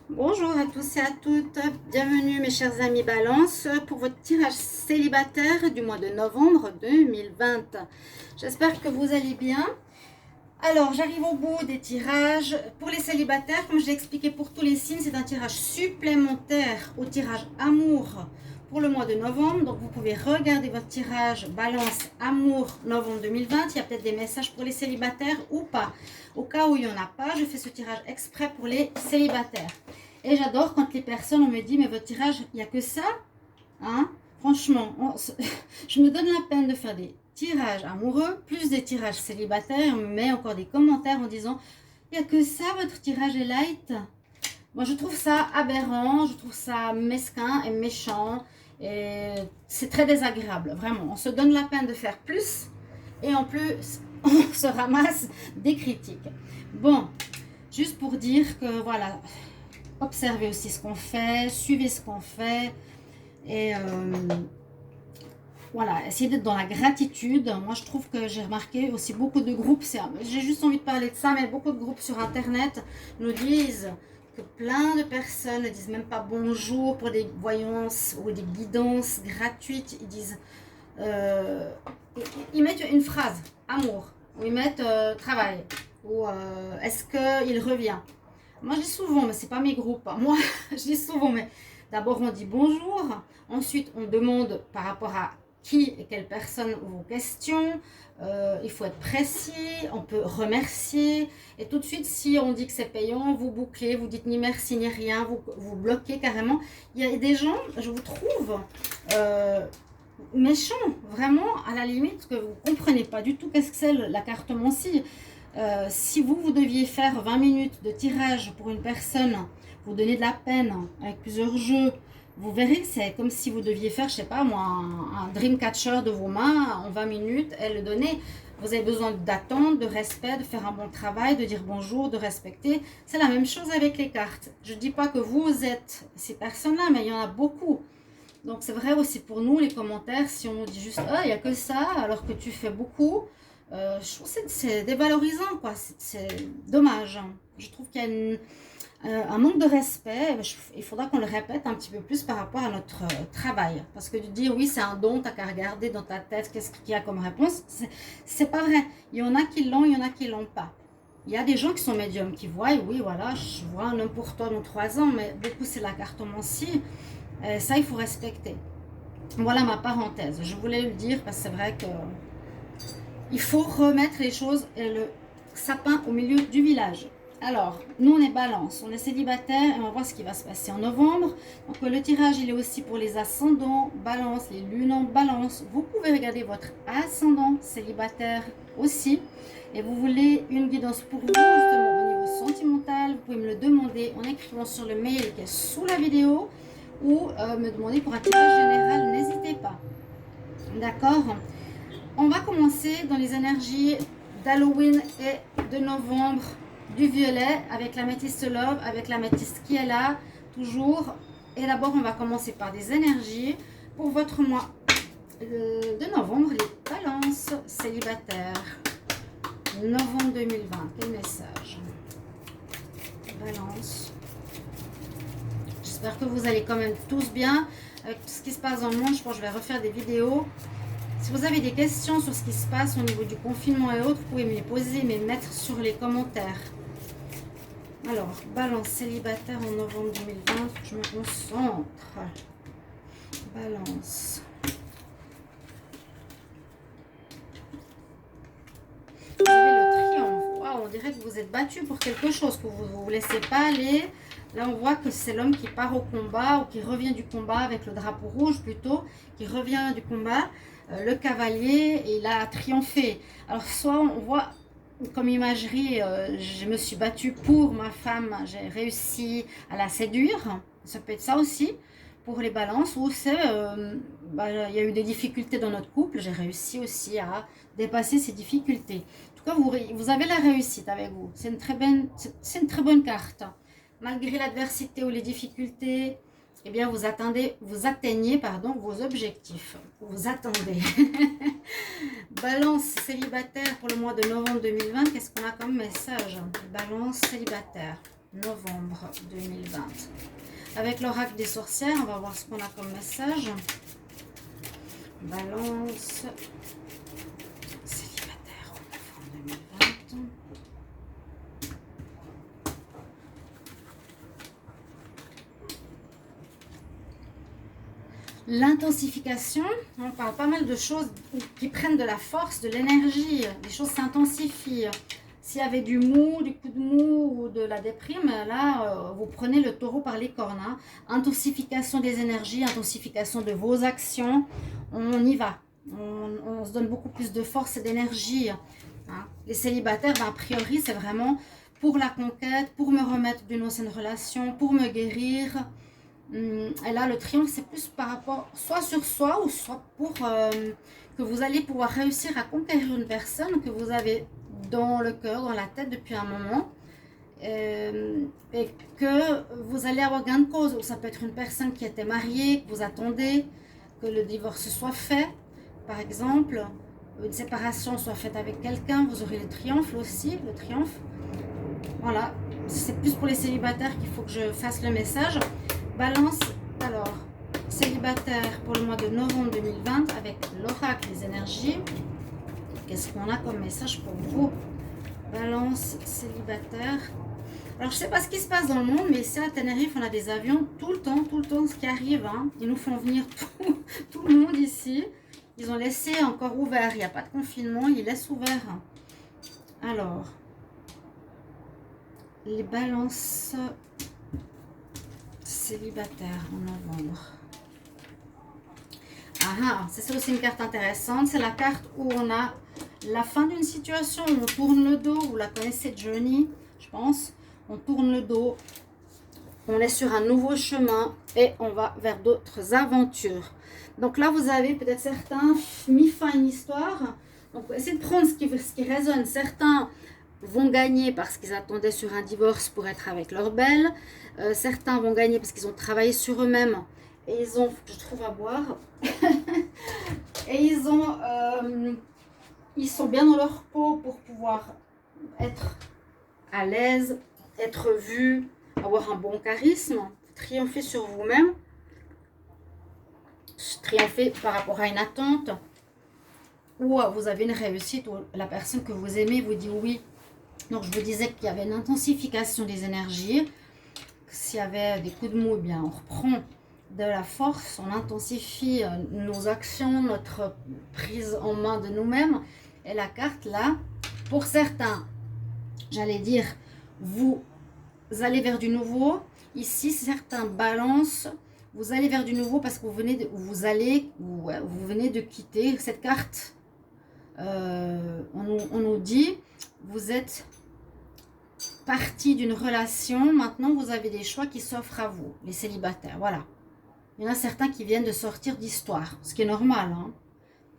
Bonjour à tous et à toutes, bienvenue mes chers amis Balance pour votre tirage célibataire du mois de novembre 2020. J'espère que vous allez bien. Alors j'arrive au bout des tirages. Pour les célibataires, comme je l'ai expliqué pour tous les signes, c'est un tirage supplémentaire au tirage amour pour le mois de novembre. Donc vous pouvez regarder votre tirage Balance amour novembre 2020. Il y a peut-être des messages pour les célibataires ou pas. Au cas où il n'y en a pas, je fais ce tirage exprès pour les célibataires. Et j'adore quand les personnes me disent mais votre tirage, il n'y a que ça, hein? Franchement, je me donne la peine de faire des tirages amoureux, plus des tirages célibataires, on me met encore des commentaires en disant il n'y a que ça, votre tirage est light. Moi, je trouve ça aberrant, je trouve ça mesquin et méchant. Et c'est très désagréable, vraiment. On se donne la peine de faire plus et en plus, on se ramasse des critiques. Bon, juste pour dire que voilà, observez aussi ce qu'on fait, suivez ce qu'on fait et voilà, essayez d'être dans la gratitude. Moi, je trouve que j'ai remarqué aussi beaucoup de groupes, j'ai juste envie de parler de ça, mais beaucoup de groupes sur Internet nous disent que plein de personnes ne disent même pas bonjour pour des voyances ou des guidances gratuites. Ils disent, ils mettent une phrase, amour, ou ils mettent travail, ou est-ce qu'il revient. Moi, je dis souvent, mais c'est pas mes groupes. Hein. Moi, je dis souvent, mais d'abord on dit bonjour, ensuite on demande par rapport à qui et quelle personne vos questions. Il faut être précis, on peut remercier. Et tout de suite, si on dit que c'est payant, vous bouclez, vous dites ni merci ni rien, vous bloquez carrément. Il y a des gens, je vous trouve méchants, vraiment, à la limite, que vous ne comprenez pas du tout qu'est-ce que c'est la carte Moncy. Si vous deviez faire 20 minutes de tirage pour une personne, vous donnez de la peine avec plusieurs jeux, vous verrez que c'est comme si vous deviez faire, je sais pas moi, un dream catcher de vos mains en 20 minutes et le donner. Vous avez besoin d'attendre, de respect, de faire un bon travail, de dire bonjour, de respecter. C'est la même chose avec les cartes. Je ne dis pas que vous êtes ces personnes-là, mais il y en a beaucoup. Donc c'est vrai aussi pour nous, les commentaires, si on nous dit juste « Ah, il n'y a que ça », alors que tu fais beaucoup, je trouve que c'est dévalorisant, quoi. C'est dommage. Je trouve qu'il y a un manque de respect. Il faudra qu'on le répète un petit peu plus par rapport à notre travail. Parce que de dire oui, c'est un don, t'as qu'à regarder dans ta tête qu'est-ce qu'il y a comme réponse, c'est pas vrai. Il y en a qui l'ont, il y en a qui l'ont pas. Il y a des gens qui sont médiums, qui voient, oui, voilà, je vois un homme pour toi dans 3 ans, mais beaucoup c'est la cartomancie. Ça, il faut respecter. Voilà ma parenthèse. Je voulais le dire parce que c'est vrai que il faut remettre les choses et le sapin au milieu du village. Alors, nous on est balance, on est célibataire et on va voir ce qui va se passer en novembre. Donc le tirage il est aussi pour les ascendants balance, les lunes en balance. Vous pouvez regarder votre ascendant célibataire aussi. Et vous voulez une guidance pour vous justement au niveau sentimental, vous pouvez me le demander en écrivant sur le mail qui est sous la vidéo ou me demander pour un tirage général, n'hésitez pas. D'accord? On va commencer dans les énergies d'Halloween et de novembre du violet avec l'améthyste love, avec l'améthyste qui est là, toujours. Et d'abord, on va commencer par des énergies pour votre mois de novembre, les balances célibataires. Novembre 2020, quel message? Balance. J'espère que vous allez quand même tous bien. Avec tout ce qui se passe dans le monde, je pense que je vais refaire des vidéos. Si vous avez des questions sur ce qui se passe au niveau du confinement et autres, vous pouvez me les poser, mais mettre sur les commentaires. Alors, balance célibataire en novembre 2020, je me concentre. Balance. Vous avez le triomphe. Waouh, on dirait que vous êtes battu pour quelque chose, que vous ne vous laissez pas aller. Là, on voit que c'est l'homme qui part au combat ou qui revient du combat avec le drapeau rouge plutôt, qui revient du combat. Le cavalier, il a triomphé. Alors, soit on voit comme imagerie, je me suis battue pour ma femme, j'ai réussi à la séduire. Ça peut être ça aussi pour les balances, ou c'est, il y a eu des difficultés dans notre couple, j'ai réussi aussi à dépasser ces difficultés. En tout cas, vous avez la réussite avec vous. C'est une très bonne carte. Malgré l'adversité ou les difficultés, eh bien, vous atteignez vos objectifs. Vous attendez. Balance célibataire pour le mois de novembre 2020. Qu'est-ce qu'on a comme message? Balance célibataire. novembre 2020. Avec l'oracle des sorcières, on va voir ce qu'on a comme message. Balance, célibataire en novembre 2020. L'intensification, on parle pas mal de choses qui prennent de la force, de l'énergie, les choses s'intensifient. S'il y avait du mou, du coup de mou ou de la déprime, là, vous prenez le taureau par les cornes. Hein. Intensification des énergies, intensification de vos actions, on y va. On se donne beaucoup plus de force et d'énergie. Hein. Les célibataires, ben, a priori, c'est vraiment pour la conquête, pour me remettre d'une ancienne relation, pour me guérir. Et là, le triomphe, c'est plus par rapport soit sur soi ou soit pour que vous allez pouvoir réussir à conquérir une personne que vous avez dans le cœur, dans la tête depuis un moment. Et que vous allez avoir gain de cause. Ou ça peut être une personne qui était mariée, que vous attendez que le divorce soit fait, par exemple. Une séparation soit faite avec quelqu'un, vous aurez le triomphe aussi, le triomphe. Voilà, c'est plus pour les célibataires qu'il faut que je fasse le message. Balance, alors, célibataire pour le mois de novembre 2020 avec l'oracle des énergies. Qu'est-ce qu'on a comme message pour vous? Balance, célibataire. Alors, je ne sais pas ce qui se passe dans le monde, mais ici à Tenerife, on a des avions tout le temps, ce qui arrive. Hein. Ils nous font venir tout le monde ici. Ils ont laissé encore ouvert, il n'y a pas de confinement, ils laissent ouvert. Alors, les balances célibataires en novembre. Ah, c'est aussi une carte intéressante. C'est la carte où on a la fin d'une situation, où on tourne le dos. Vous la connaissez, Johnny, je pense. On tourne le dos. On est sur un nouveau chemin et on va vers d'autres aventures. Donc là, vous avez peut-être certains mis fin à une histoire. Donc, essayez de prendre ce qui résonne. Certains vont gagner parce qu'ils attendaient sur un divorce pour être avec leur belle. Certains vont gagner parce qu'ils ont travaillé sur eux-mêmes et ils ont, je trouve à boire, et ils sont bien dans leur peau pour pouvoir être à l'aise, être vus, avoir un bon charisme, triompher sur vous-même, triompher par rapport à une attente, ou vous avez une réussite où la personne que vous aimez vous dit oui. Donc je vous disais qu'il y avait une intensification des énergies. S'il y avait des coups de mou, eh bien on reprend de la force, on intensifie nos actions, notre prise en main de nous-mêmes. Et la carte là, pour certains, j'allais dire, vous allez vers du nouveau. Ici, certains balancent, vous allez vers du nouveau parce que vous venez de quitter cette carte. On nous dit, vous êtes partie d'une relation, maintenant vous avez des choix qui s'offrent à vous, les célibataires, voilà. Il y en a certains qui viennent de sortir d'histoire, ce qui est normal, hein,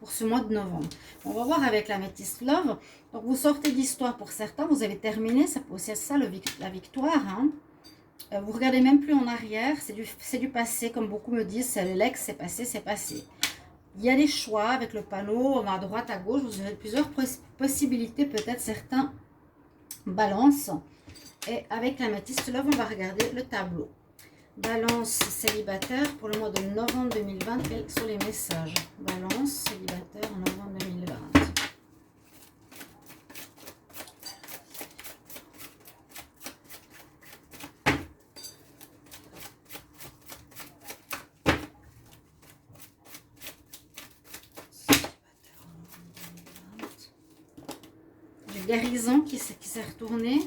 pour ce mois de novembre. On va voir avec la Métis Love. Donc vous sortez d'histoire pour certains, vous avez terminé, ça peut aussi être ça la victoire. Hein. Vous regardez même plus en arrière, c'est du passé, comme beaucoup me disent, c'est l'ex, c'est passé, c'est passé. Il y a des choix avec le panneau, à droite, à gauche, vous aurez plusieurs possibilités, peut-être certains balance. Et avec la Métis Love, on va regarder le tableau. Balance célibataire pour le mois de novembre 2020. Quels sont les messages? Balance célibataire en novembre 2020. Guérison qui s'est retourné.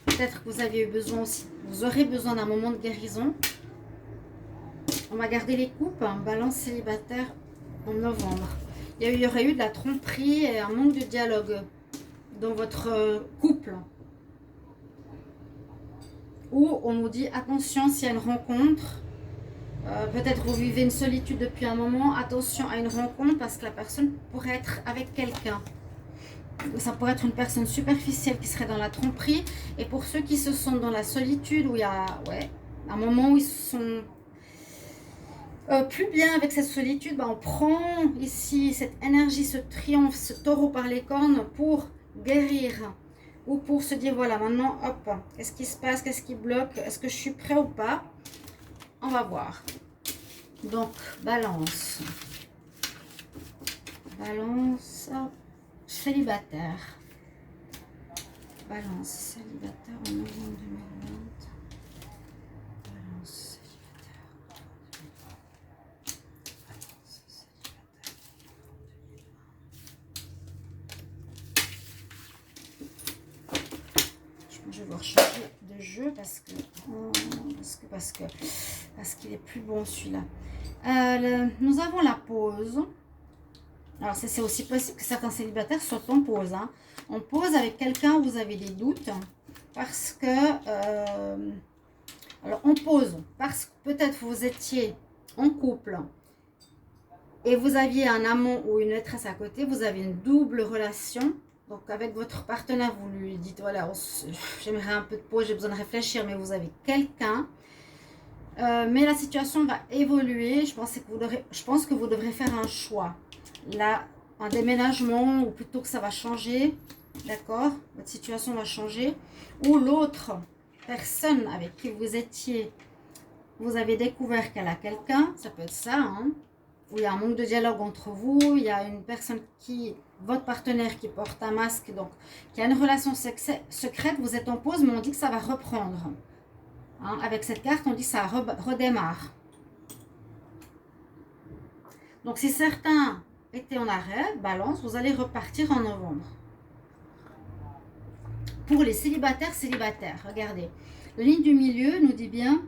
Peut-être que vous avez eu besoin aussi, vous aurez besoin d'un moment de guérison. On va garder les coupes, hein, balance célibataire en novembre. Il y aurait eu de la tromperie et un manque de dialogue dans votre couple. Ou on nous dit attention s'il y a une rencontre. Peut-être vous vivez une solitude depuis un moment. Attention à une rencontre parce que la personne pourrait être avec quelqu'un. Ça pourrait être une personne superficielle qui serait dans la tromperie. Et pour ceux qui se sentent dans la solitude, où il y a un moment où ils sont plus bien avec cette solitude, on prend ici cette énergie, ce triomphe, ce taureau par les cornes pour guérir ou pour se dire, voilà, maintenant, hop, qu'est-ce qui se passe, qu'est-ce qui bloque, est-ce que je suis prêt ou pas? On va voir. Donc, balance. Balance, célibataire. Balance, célibataire en novembre 2020. Balance, célibataire. Balance, célibataire. Je vais devoir changer de jeu parce qu'il est plus bon celui-là. Nous avons la pause. Alors c'est aussi possible que certains célibataires soient en pause. Hein. En pause avec quelqu'un où vous avez des doutes. Parce que... alors en pause, parce que peut-être vous étiez en couple et vous aviez un amant ou une maîtresse à côté. Vous avez une double relation. Donc avec votre partenaire, vous lui dites, voilà, j'aimerais un peu de pause, j'ai besoin de réfléchir, mais vous avez quelqu'un. Mais la situation va évoluer. Je pense que vous devrez faire un choix. Là, un déménagement, ou plutôt que ça va changer. D'accord? Votre situation va changer. Ou l'autre personne avec qui vous étiez, vous avez découvert qu'elle a quelqu'un. Ça peut être ça, hein? Où il y a un manque de dialogue entre vous. Il y a une personne votre partenaire qui porte un masque, donc qui a une relation secrète. Vous êtes en pause, mais on dit que ça va reprendre. Hein, avec cette carte, on dit que ça redémarre. Donc, si certains étaient en arrêt, balance, vous allez repartir en novembre. Pour les célibataires, regardez. La ligne du milieu nous dit bien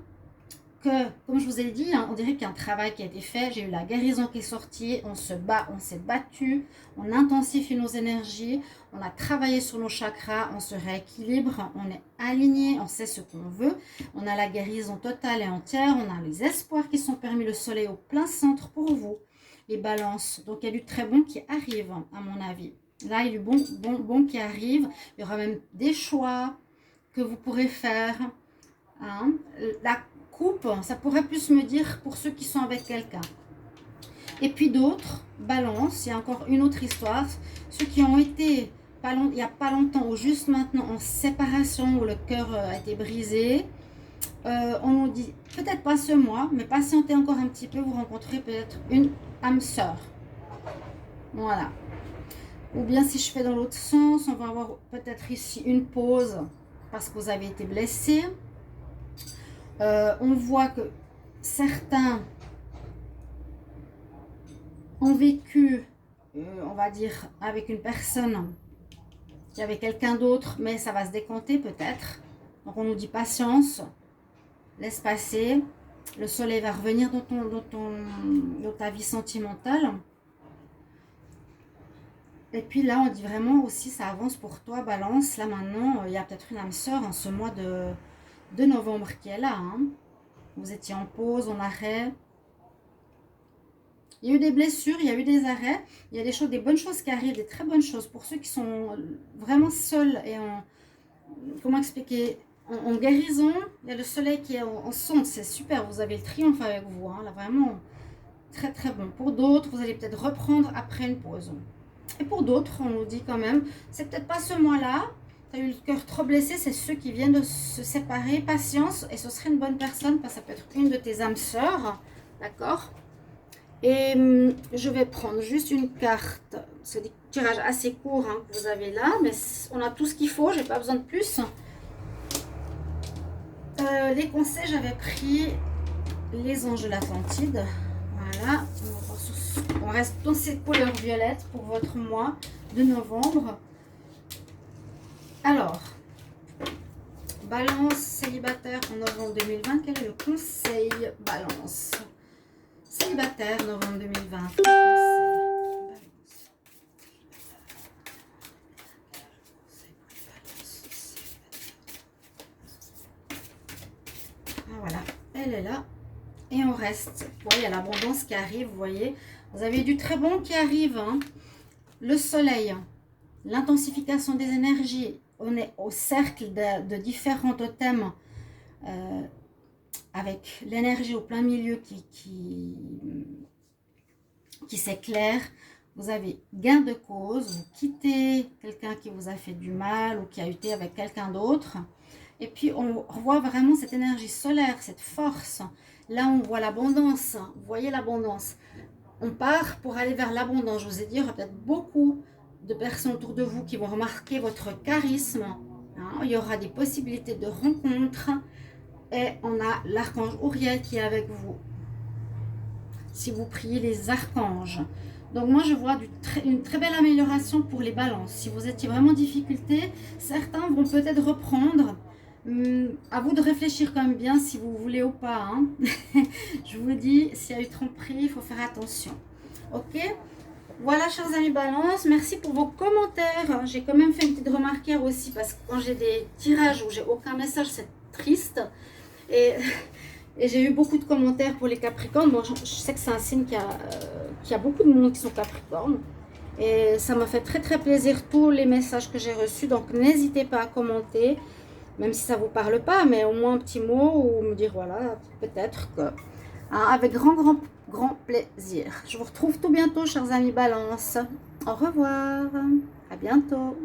que, comme je vous ai dit, hein, on dirait qu'il y a un travail qui a été fait. J'ai eu la guérison qui est sortie. On se bat, on s'est battu. On intensifie nos énergies. On a travaillé sur nos chakras. On se rééquilibre. On est aligné. On sait ce qu'on veut. On a la guérison totale et entière. On a les espoirs qui sont permis. Le soleil au plein centre pour vous. Les balances. Donc, il y a du très bon qui arrive, à mon avis. Là, il y a du bon qui arrive. Il y aura même des choix que vous pourrez faire. Hein. La coupe, ça pourrait plus me dire pour ceux qui sont avec quelqu'un. Et puis d'autres, balance, il y a encore une autre histoire. Ceux qui ont été, il n'y a pas longtemps ou juste maintenant en séparation, où le cœur a été brisé. On nous dit, peut-être pas ce mois, mais patientez encore un petit peu, vous rencontrez peut-être une âme sœur. Voilà. Ou bien si je fais dans l'autre sens, on va avoir peut-être ici une pause parce que vous avez été blessé. On voit que certains ont vécu, on va dire, avec une personne qui avait quelqu'un d'autre, mais ça va se décanter peut-être. Donc on nous dit patience, laisse passer. Le soleil va revenir dans ta vie sentimentale. Et puis là, on dit vraiment aussi, ça avance pour toi, balance. Là maintenant, il y a peut-être une âme sœur en ce mois de novembre qui est là. Hein. Vous étiez en pause, en arrêt. Il y a eu des blessures, il y a eu des arrêts. Il y a des bonnes choses qui arrivent, des très bonnes choses. Pour ceux qui sont vraiment seuls et en... Comment expliquer, en guérison, il y a le soleil qui est en sonde. C'est super, vous avez le triomphe avec vous. Hein, là, vraiment, très très bon. Pour d'autres, vous allez peut-être reprendre après une pause. Et pour d'autres, on nous dit quand même, c'est peut-être pas ce mois-là, tu as eu le cœur trop blessé, c'est ceux qui viennent de se séparer, patience, et ce serait une bonne personne, parce que ça peut être une de tes âmes sœurs, d'accord? Et je vais prendre juste une carte, c'est des tirages assez courts hein, que vous avez là, mais on a tout ce qu'il faut, j'ai pas besoin de plus. Les conseils, j'avais pris les anges de l'Atlantide, voilà, on reste dans cette couleur violette pour votre mois de novembre. Alors, balance célibataire en novembre 2020, quel est le conseil balance? Célibataire novembre 2020, conseil, balance. Ah, voilà, elle est là. Et on reste. Vous voyez, il y a l'abondance qui arrive, vous voyez. Vous avez du très bon qui arrive. Hein. Le soleil, l'intensification des énergies. On est au cercle de différents totems avec l'énergie au plein milieu qui s'éclaire. vous avez gain de cause, vous quittez quelqu'un qui vous a fait du mal ou qui a été avec quelqu'un d'autre. Et puis, on revoit vraiment cette énergie solaire, cette force. Là, on voit l'abondance. Vous voyez l'abondance. On part pour aller vers l'abondance. Je vous ai dit, il y aura peut-être beaucoup de personnes autour de vous qui vont remarquer votre charisme. Hein. Il y aura des possibilités de rencontres. Et on a l'archange Uriel qui est avec vous. Si vous priez les archanges. Donc moi, je vois une très belle amélioration pour les balances. Si vous étiez vraiment en difficulté, certains vont peut-être reprendre. À vous de réfléchir quand même bien si vous voulez ou pas. Hein. Je vous dis, s'il y a eu tromperie, il faut faire attention. Ok? Voilà, chers amis balance, merci pour vos commentaires. J'ai quand même fait une petite remarque hier aussi parce que quand j'ai des tirages où j'ai aucun message, c'est triste. Et j'ai eu beaucoup de commentaires pour les Capricornes. Bon, je sais que c'est un signe qui a beaucoup de monde qui sont Capricornes. Et ça m'a fait très très plaisir tous les messages que j'ai reçus. Donc n'hésitez pas à commenter. Même si ça ne vous parle pas, mais au moins un petit mot ou me dire voilà, peut-être que. Hein, avec grand plaisir. Je vous retrouve tout bientôt, chers amis Balance. Au revoir. À bientôt.